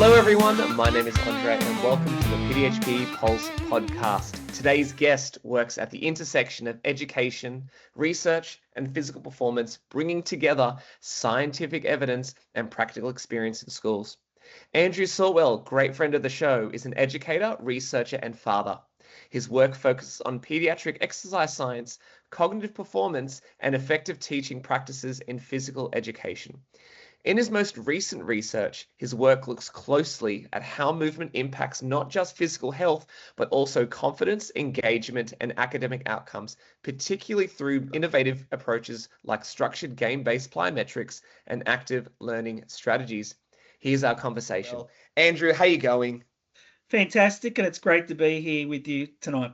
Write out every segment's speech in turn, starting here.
Hello everyone, my name is Andre and welcome to the PDHPE Pulse podcast. Today's guest works at the intersection of education, research and physical performance, bringing together scientific evidence and practical experience in schools. Andrew Sortwell, great friend of the show, is an educator, researcher and father. His work focuses on pediatric exercise science, cognitive performance and effective teaching practices in physical education. In his most recent research, his work looks closely at how movement impacts not just physical health, but also confidence, engagement, and academic outcomes, particularly through innovative approaches like structured game-based plyometrics and active learning strategies. Here's our conversation. Well, Andrew, how are you going? Fantastic, and it's great to be here with you tonight.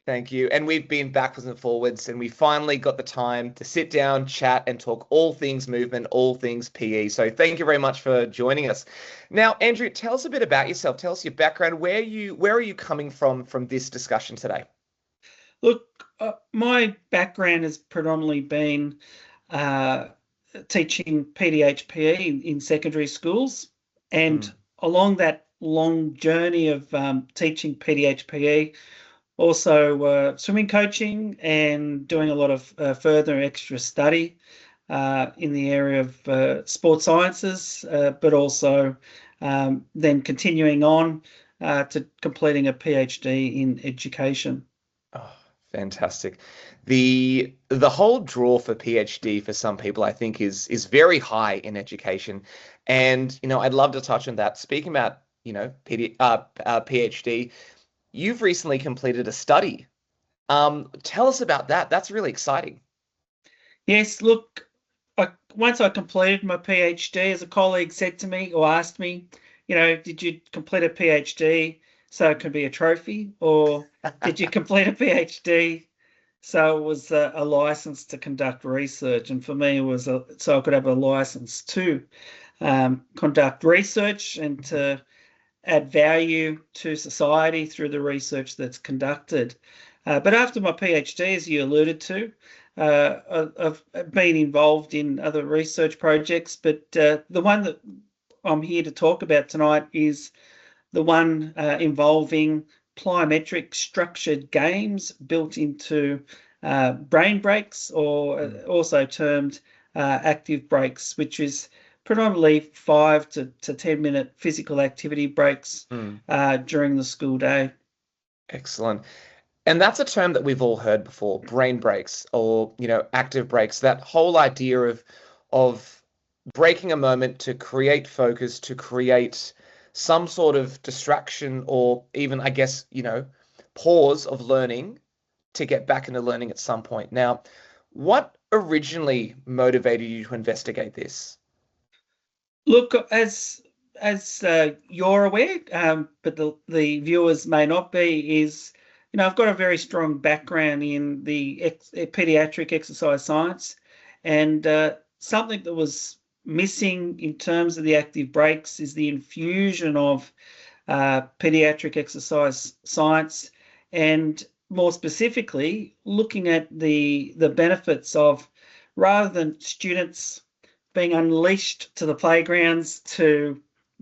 Thank you. And we've been backwards and forwards, and we finally got the time to sit down, chat, and talk all things movement, all things PE. So thank you very much for joining us. Now, Andrew, tell us a bit about yourself. Tell us your background. Where are you coming from this discussion today? Look, my background has predominantly been teaching PDHPE in secondary schools, and along that long journey of teaching PDHPE, also swimming coaching and doing a lot of further extra study in the area of sports sciences, but also then continuing on to completing a PhD in education. Oh, fantastic. The whole draw for PhD for some people, I think, is very high in education. And, I'd love to touch on that. Speaking about, PhD, you've recently completed a study. Tell us about that. That's really exciting. Yes, look, once I completed my PhD, as a colleague said to me or asked me, did you complete a PhD so it could be a trophy, or did you complete a PhD so it was a license to conduct research? And for me, it was so I could have a license to conduct research and to add value to society through the research that's conducted. But after my PhD, as you alluded to, I've been involved in other research projects, but the one that I'm here to talk about tonight is the one involving plyometric structured games built into brain breaks, or also termed active breaks, which is predominantly 5 to 10 minute physical activity breaks during the school day. Excellent. And that's a term that we've all heard before, brain breaks or, active breaks, that whole idea of breaking a moment to create focus, to create some sort of distraction or even, I guess, pause of learning to get back into learning at some point. Now, what originally motivated you to investigate this? Look, as you're aware, but the viewers may not be, is, I've got a very strong background in the pediatric exercise science, and something that was missing in terms of the active breaks is the infusion of pediatric exercise science, and more specifically, looking at the benefits of, rather than students being unleashed to the playgrounds to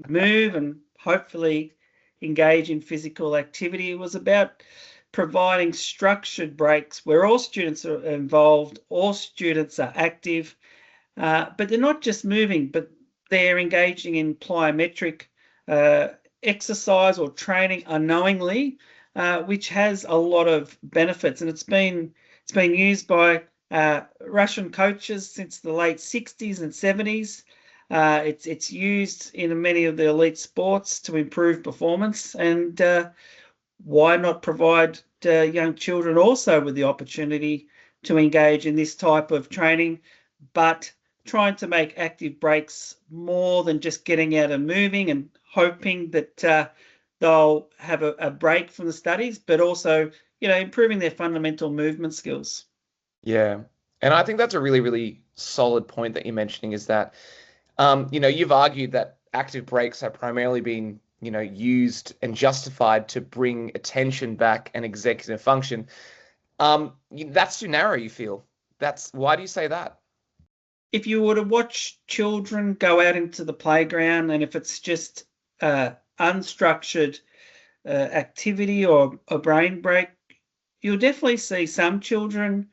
move and hopefully engage in physical activity, it was about providing structured breaks where all students are involved, all students are active, but they're not just moving, but they're engaging in plyometric exercise or training unknowingly, which has a lot of benefits. And it's been used by Russian coaches since the late 60s and 70s. It's used in many of the elite sports to improve performance, and why not provide young children also with the opportunity to engage in this type of training, but trying to make active breaks more than just getting out and moving and hoping that they'll have a break from the studies, but also, improving their fundamental movement skills. Yeah. And I think that's a really, really solid point that you're mentioning, is that, you've argued that active breaks are primarily being, used and justified to bring attention back and executive function. That's too narrow, you feel. Why do you say that? If you were to watch children go out into the playground, and if it's just unstructured activity or a brain break, you'll definitely see some children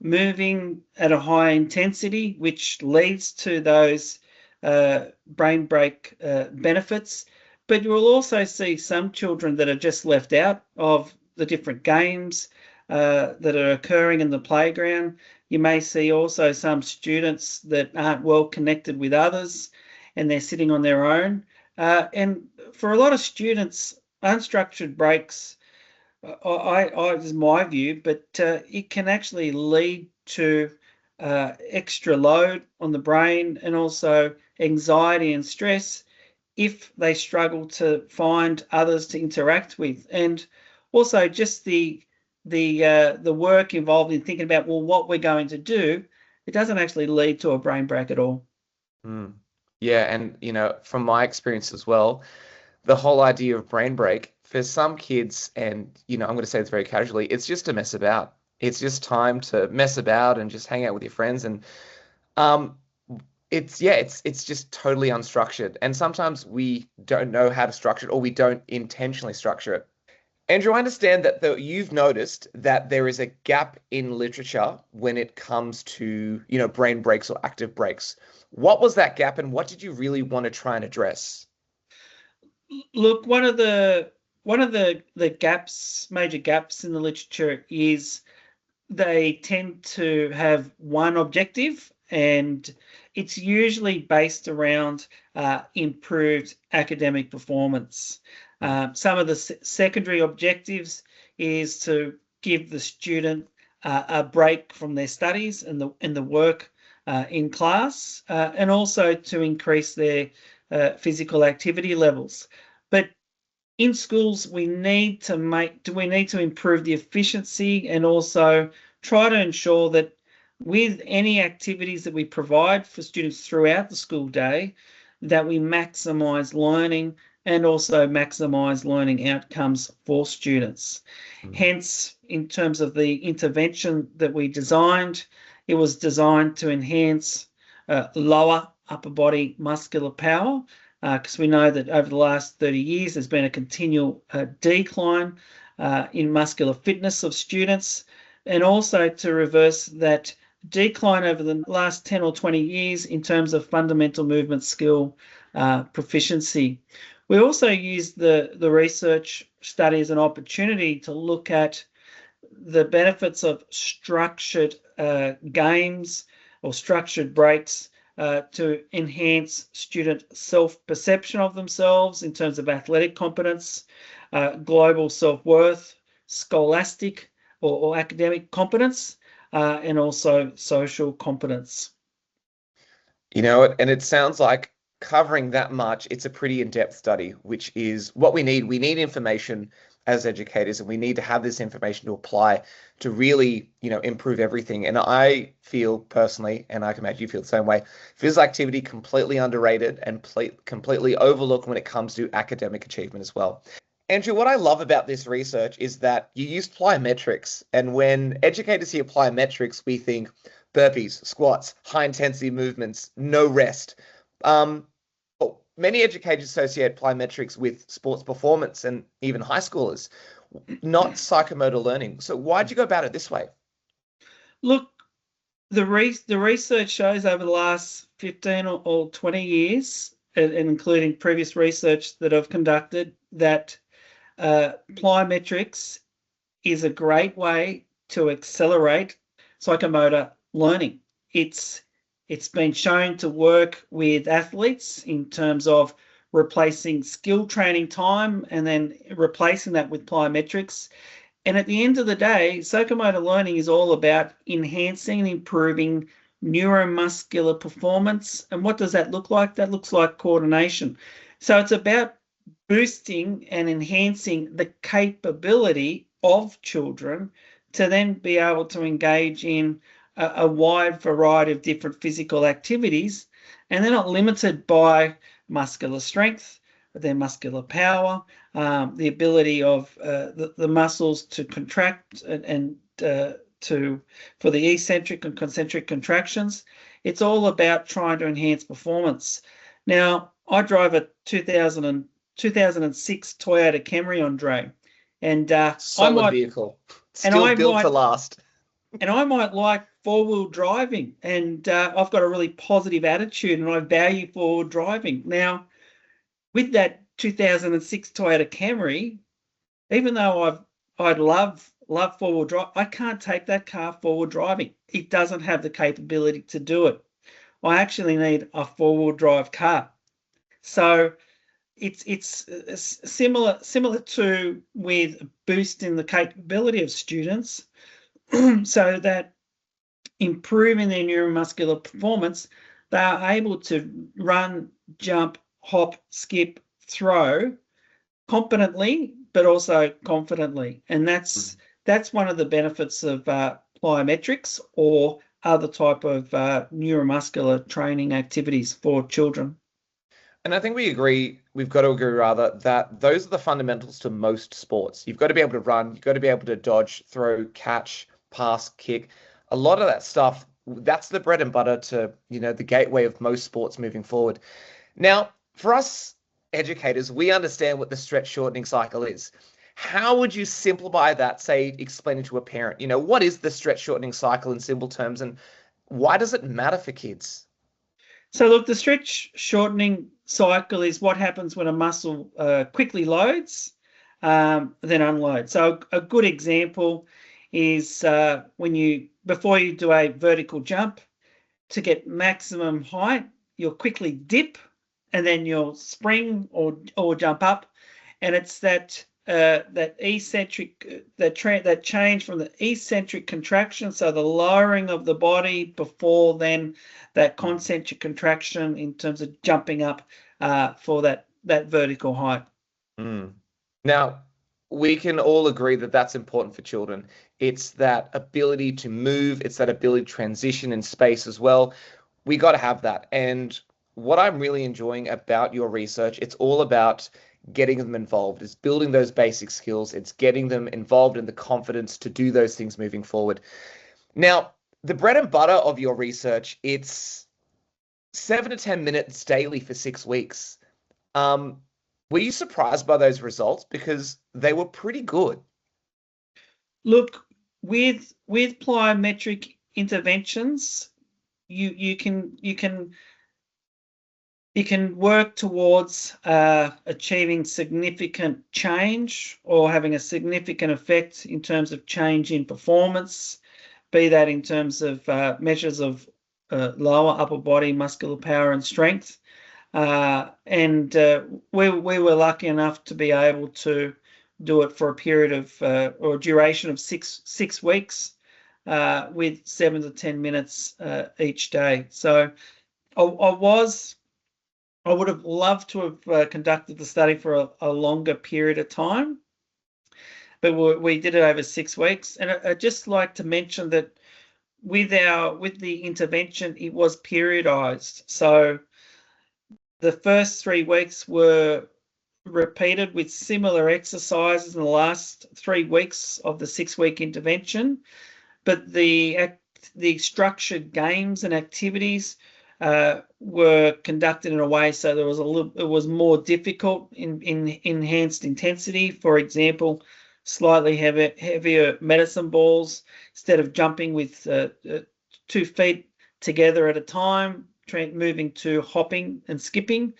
moving at a high intensity, which leads to those brain break benefits. But you will also see some children that are just left out of the different games that are occurring in the playground. You may see also some students that aren't well connected with others and they're sitting on their own. And for a lot of students, unstructured breaks, this is my view, but it can actually lead to extra load on the brain and also anxiety and stress if they struggle to find others to interact with, and also just the work involved in thinking about, well, what we're going to do. It doesn't actually lead to a brain break at all. Yeah, and from my experience as well, the whole idea of brain break for some kids, and I'm going to say this very casually, it's just to mess about. It's just time to mess about and just hang out with your friends, and it's just totally unstructured. And sometimes we don't know how to structure it, or we don't intentionally structure it. Andrew, I understand that you've noticed that there is a gap in literature when it comes to, brain breaks or active breaks. What was that gap, and what did you really want to try and address? Look, one of the gaps, major gaps in the literature is they tend to have one objective, and it's usually based around improved academic performance. Some of the secondary objectives is to give the student a break from their studies and the work in class, and also to increase their physical activity levels. But in schools, we need to improve the efficiency and also try to ensure that with any activities that we provide for students throughout the school day, that we maximize learning and also maximize learning outcomes for students. Hence, in terms of the intervention that we designed, it was designed to enhance lower upper body muscular power, because we know that over the last 30 years, there's been a continual decline in muscular fitness of students, and also to reverse that decline over the last 10 or 20 years in terms of fundamental movement skill proficiency. We also used the research study as an opportunity to look at the benefits of structured games or structured breaks to enhance student self-perception of themselves in terms of athletic competence, global self-worth, scholastic or academic competence, and also social competence. And it sounds like covering that much, it's a pretty in-depth study, which is what we need. We need information as educators, and we need to have this information to apply to really, improve everything. And I feel personally, and I can imagine you feel the same way, physical activity completely underrated and completely overlooked when it comes to academic achievement as well. Andrew, what I love about this research is that you used plyometrics, and when educators hear plyometrics, we think burpees, squats, high intensity movements, no rest. Many educators associate plyometrics with sports performance and even high schoolers, not psychomotor learning. So why did you go about it this way? Look, the research shows over the last 15 or 20 years, and including previous research that I've conducted, that plyometrics is a great way to accelerate psychomotor learning. It's been shown to work with athletes in terms of replacing skill training time and then replacing that with plyometrics. And at the end of the day, psychomotor learning is all about enhancing and improving neuromuscular performance. And what does that look like? That looks like coordination. So it's about boosting and enhancing the capability of children to then be able to engage in a wide variety of different physical activities, and they're not limited by muscular strength, their muscular power, the ability of the muscles to contract and for the eccentric and concentric contractions. It's all about trying to enhance performance. Now, I drive a 2000 2006 Toyota Camry, Andre, and Solid vehicle, still built to last. And I might like four-wheel driving, and I've got a really positive attitude, and I value four-wheel driving. Now, with that 2006 Toyota Camry, even though I'd love four-wheel drive, I can't take that car forward driving. It doesn't have the capability to do it. I actually need a four-wheel drive car. So it's similar to with boosting the capability of students, so that improving their neuromuscular performance, they are able to run, jump, hop, skip, throw competently, but also confidently. And that's one of the benefits of plyometrics or other type of neuromuscular training activities for children. And I think we've got to agree rather, that those are the fundamentals to most sports. You've got to be able to run, you've got to be able to dodge, throw, catch, pass, kick. A lot of that stuff, that's the bread and butter to, the gateway of most sports moving forward. Now, for us educators, we understand what the stretch shortening cycle is. How would you simplify that, say, explaining to a parent, what is the stretch shortening cycle in simple terms, and why does it matter for kids? So look, the stretch shortening cycle is what happens when a muscle quickly loads, then unloads. So a good example is before you do a vertical jump, to get maximum height, you'll quickly dip, and then you'll spring or jump up, and it's that eccentric that change from the eccentric contraction, so the lowering of the body before then that concentric contraction in terms of jumping up for that vertical height. Now, we can all agree that that's important for children. It's that ability to move, it's that ability to transition in space as well. We got to have that. And what I'm really enjoying about your research, it's all about getting them involved. It's building those basic skills. It's getting them involved in the confidence to do those things moving forward. Now, the bread and butter of your research, it's 7 to 10 minutes daily for 6 weeks. Were you surprised by those results? Because they were pretty good. Look, with plyometric interventions, you can work towards achieving significant change or having a significant effect in terms of change in performance, be that in terms of measures of lower upper body muscular power and strength. And we were lucky enough to be able to do it for a period of or duration of six weeks with 7 to 10 minutes each day. So I would have loved to have conducted the study for a longer period of time, but we did it over 6 weeks. And I'd just like to mention that with the intervention, it was periodized. So the first 3 weeks were repeated with similar exercises in the last 3 weeks of the 6-week intervention, but the structured games and activities were conducted in a way so it was more difficult in enhanced intensity. For example, slightly heavier medicine balls, instead of jumping with 2 feet together at a time, moving to hopping and skipping,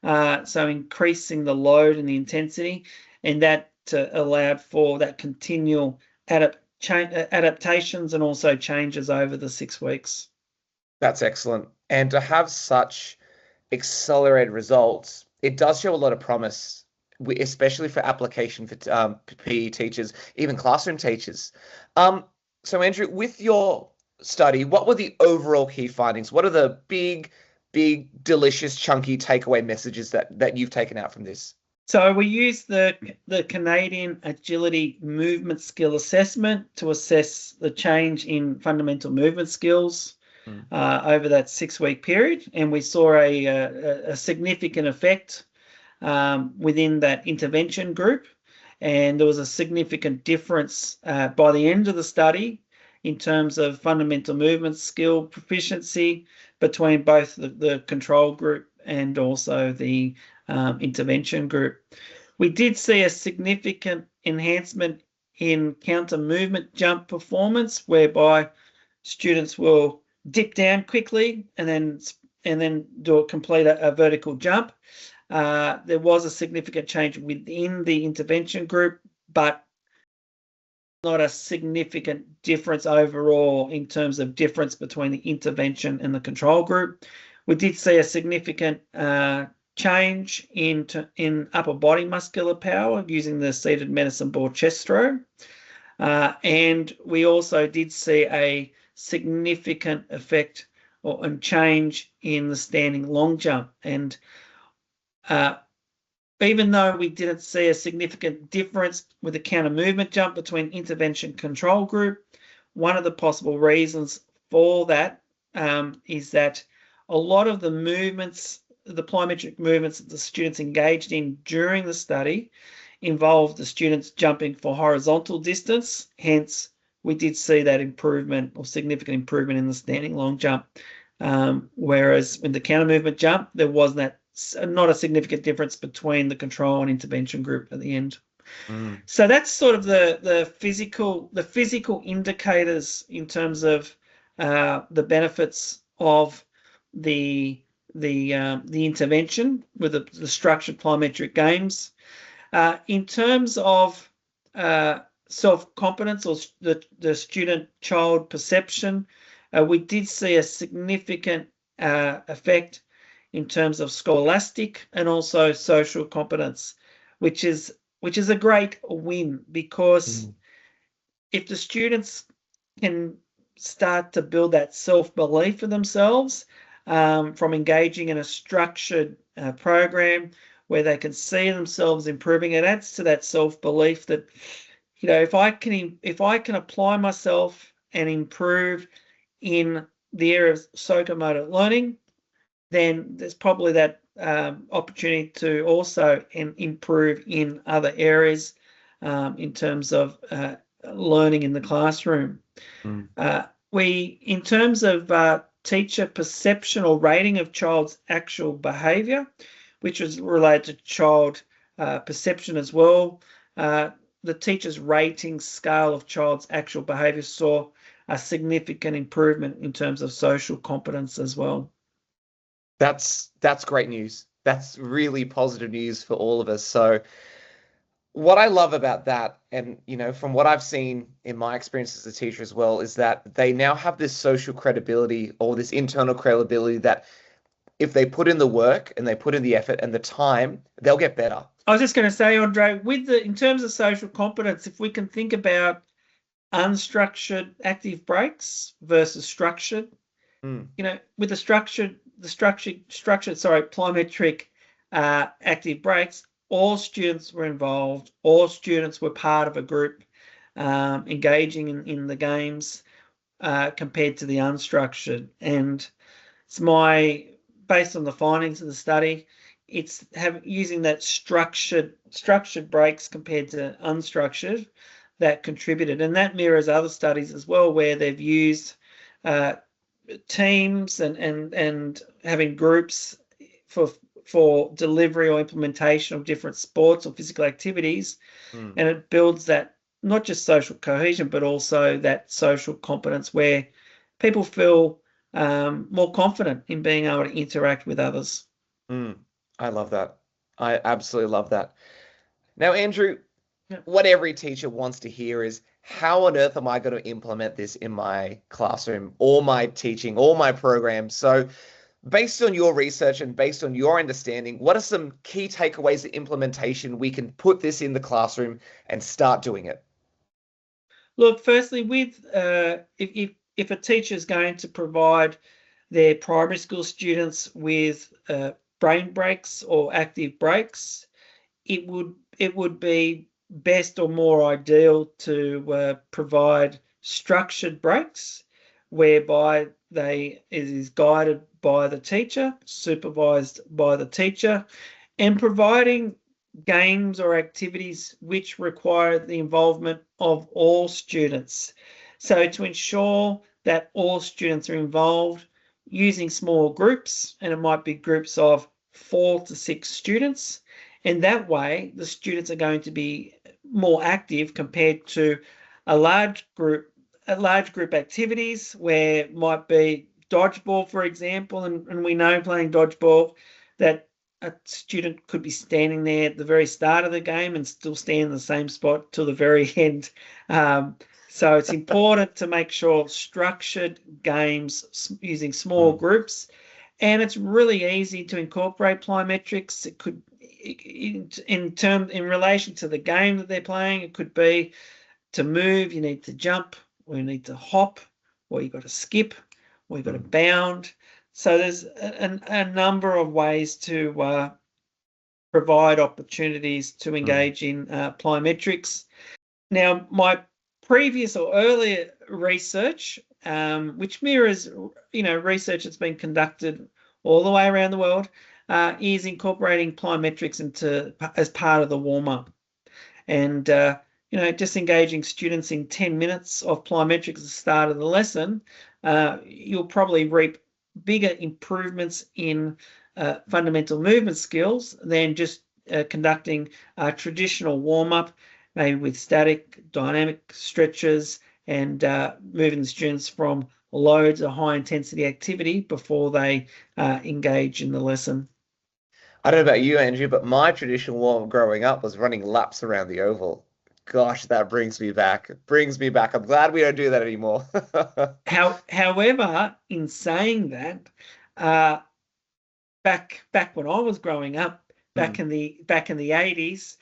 so increasing the load and the intensity, and that allowed for that continual adaptations and also changes over the 6 weeks. That's excellent. And to have such accelerated results, it does show a lot of promise, especially for application for PE teachers, even classroom teachers. So Andrew, with your study, what were the overall key findings? What are the big, delicious, chunky takeaway messages that you've taken out from this? So we used the Canadian Agility Movement Skill Assessment to assess the change in fundamental movement skills over that 6-week period, and we saw a significant effect within that intervention group, and there was a significant difference by the end of the study in terms of fundamental movement skill proficiency between both the control group and also the intervention group. We did see a significant enhancement in counter movement jump performance, whereby students will dip down quickly and then complete a vertical jump. There was a significant change within the intervention group, but not a significant difference overall in terms of difference between the intervention and the control group. We did see a significant change in upper body muscular power using the seated medicine ball chest throw. And we also did see a significant effect and change in the standing long jump. And even though we didn't see a significant difference with the counter movement jump between intervention control group, one of the possible reasons for that is that a lot of the movements, the plyometric movements that the students engaged in during the study involved the students jumping for horizontal distance. Hence, we did see that improvement or significant improvement in the standing long jump. Whereas in the counter movement jump, there wasn't that, not a significant difference between the control and intervention group at the end. So that's sort of the physical indicators in terms of the benefits of the intervention with the structured plyometric games. In terms of self-competence or the student-child perception, we did see a significant effect in terms of scholastic and also social competence, which is a great win, because if the students can start to build that self-belief for themselves from engaging in a structured program where they can see themselves improving, it adds to that self-belief that, you know, if I can apply myself and improve in the area of psychomotor learning, then there's probably that opportunity to also improve in other areas in terms of learning in the classroom. In terms of teacher perception or rating of child's actual behaviour, which was related to child perception as well, the teacher's rating scale of child's actual behaviour saw a significant improvement in terms of social competence as well. That's great news. That's really positive news for all of us. So what I love about that, and you know, from what I've seen in my experience as a teacher as well, is that they now have this social credibility or this internal credibility that if they put in the work and they put in the effort and the time, they'll get better. I was just going to say, Andre, in terms of social competence, if we can think about unstructured active breaks versus structured, you know, with the structured plyometric active breaks, all students were involved, all students were part of a group engaging in the games compared to the unstructured. And it's based on the findings of the study, it's using that structured breaks compared to unstructured that contributed. And that mirrors other studies as well, where they've used teams and having groups for delivery or implementation of different sports or physical activities. And it builds that not just social cohesion, but also that social competence where people feel more confident in being able to interact with others. I love that. I absolutely love that. Now, Andrew, what every teacher wants to hear is, how on earth am I going to implement this in my classroom or my teaching or my program? So based on your research and based on your understanding, what are some key takeaways of implementation we can put this in the classroom and start doing it? Look, firstly, with if a teacher is going to provide their primary school students with brain breaks or active breaks, it would be best or more ideal to provide structured breaks, whereby it is guided by the teacher, supervised by the teacher, and providing games or activities which require the involvement of all students. So to ensure that all students are involved, using small groups, and it might be groups of 4 to 6 students. And that way, the students are going to be more active compared to a large group activities where it might be dodgeball, for example, and we know playing dodgeball that a student could be standing there at the very start of the game and still stay in the same spot till the very end. So it's important to make sure structured games using small groups, and it's really easy to incorporate plyometrics. It could, in relation to the game that they're playing, it could be to move, you need to jump, or you need to hop, or you've got to skip, or you've got to bound. So there's a number of ways to provide opportunities to engage in plyometrics. Now, my previous or earlier research, which mirrors, research that's been conducted all the way around the world, is incorporating plyometrics as part of the warm-up. And just engaging students in 10 minutes of plyometrics at the start of the lesson, you'll probably reap bigger improvements in fundamental movement skills than just conducting a traditional warm-up, maybe with static, dynamic stretches, and moving the students from low to high intensity activity before they engage in the lesson. I don't know about you, Andrew, but my traditional warm growing up was running laps around the oval. Gosh, that brings me back. It brings me back. I'm glad we don't do that anymore. However, in saying that, back when I was growing up, back in the 80s,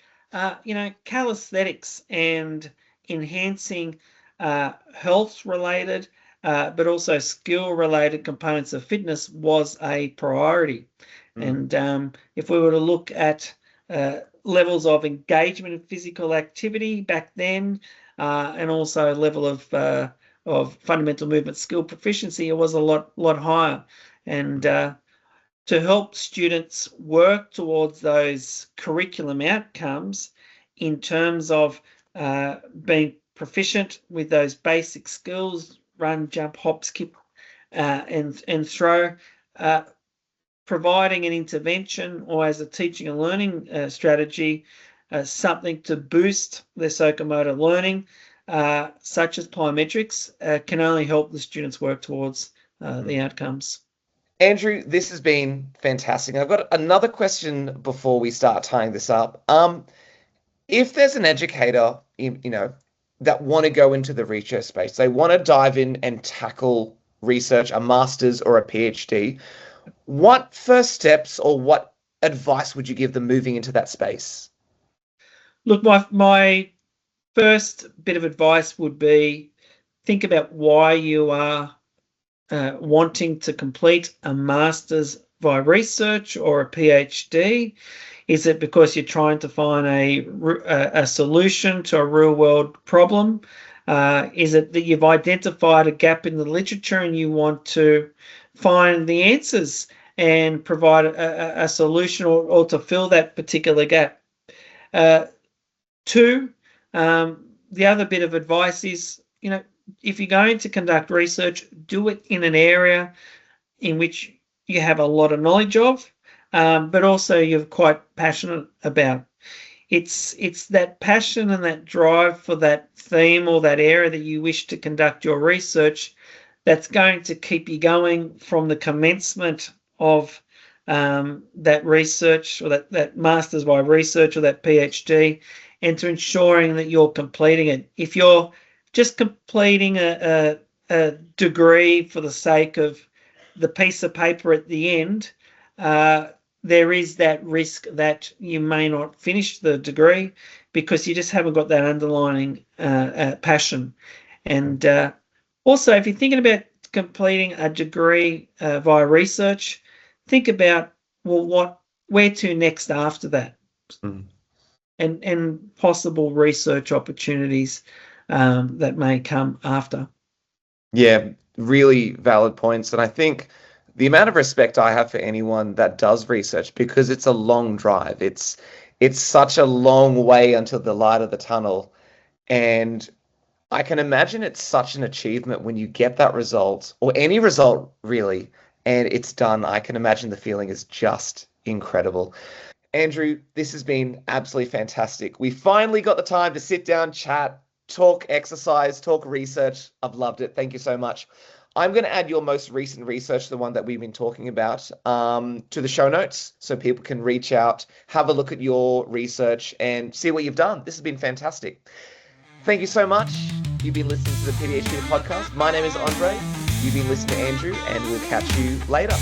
calisthenics and enhancing health related, but also skill related components of fitness was a priority. And if we were to look at levels of engagement in physical activity back then, and also level of fundamental movement skill proficiency, it was a lot higher. And to help students work towards those curriculum outcomes in terms of being proficient with those basic skills, run, jump, hop, skip, and throw, providing an intervention or as a teaching and learning strategy, something to boost their psychomotor learning, such as plyometrics, can only help the students work towards the outcomes. Andrew, this has been fantastic. I've got another question before we start tying this up. If there's an educator, that want to go into the research space, they want to dive in and tackle research, a master's or a PhD, what first steps or what advice would you give them moving into that space? Look, my first bit of advice would be think about why you are wanting to complete a master's via research or a PhD. Is it because you're trying to find a solution to a real world problem? Is it that you've identified a gap in the literature and you want to find the answers and provide a solution or to fill that particular gap? Two, the other bit of advice is, if you're going to conduct research, do it in an area in which you have a lot of knowledge of, but also you're quite passionate about. It's that passion and that drive for that theme or that area that you wish to conduct your research that's going to keep you going from the commencement of that research or that master's by research or that PhD, and to ensuring that you're completing it. If you're just completing a degree for the sake of the piece of paper at the end, there is that risk that you may not finish the degree because you just haven't got that underlying passion. And also, if you're thinking about completing a degree via research, think about, well, where to next after that? And possible research opportunities that may come after. Yeah, really valid points. And I think the amount of respect I have for anyone that does research, because it's a long drive. It's such a long way until the light of the tunnel. And I can imagine it's such an achievement when you get that result, or any result really, and it's done. I can imagine the feeling is just Incredible. Andrew, this has been absolutely fantastic. We finally got the time to sit down, chat, talk exercise, talk research. I've loved it. Thank you so much. I'm going to add your most recent research, the one that we've been talking about, to the show notes so people can reach out, have a look at your research, and see what you've done. This has been fantastic. Thank you so much. You've been listening to the PDHPE podcast. My name is Andre. You've been listening to Andrew, and we'll catch you later.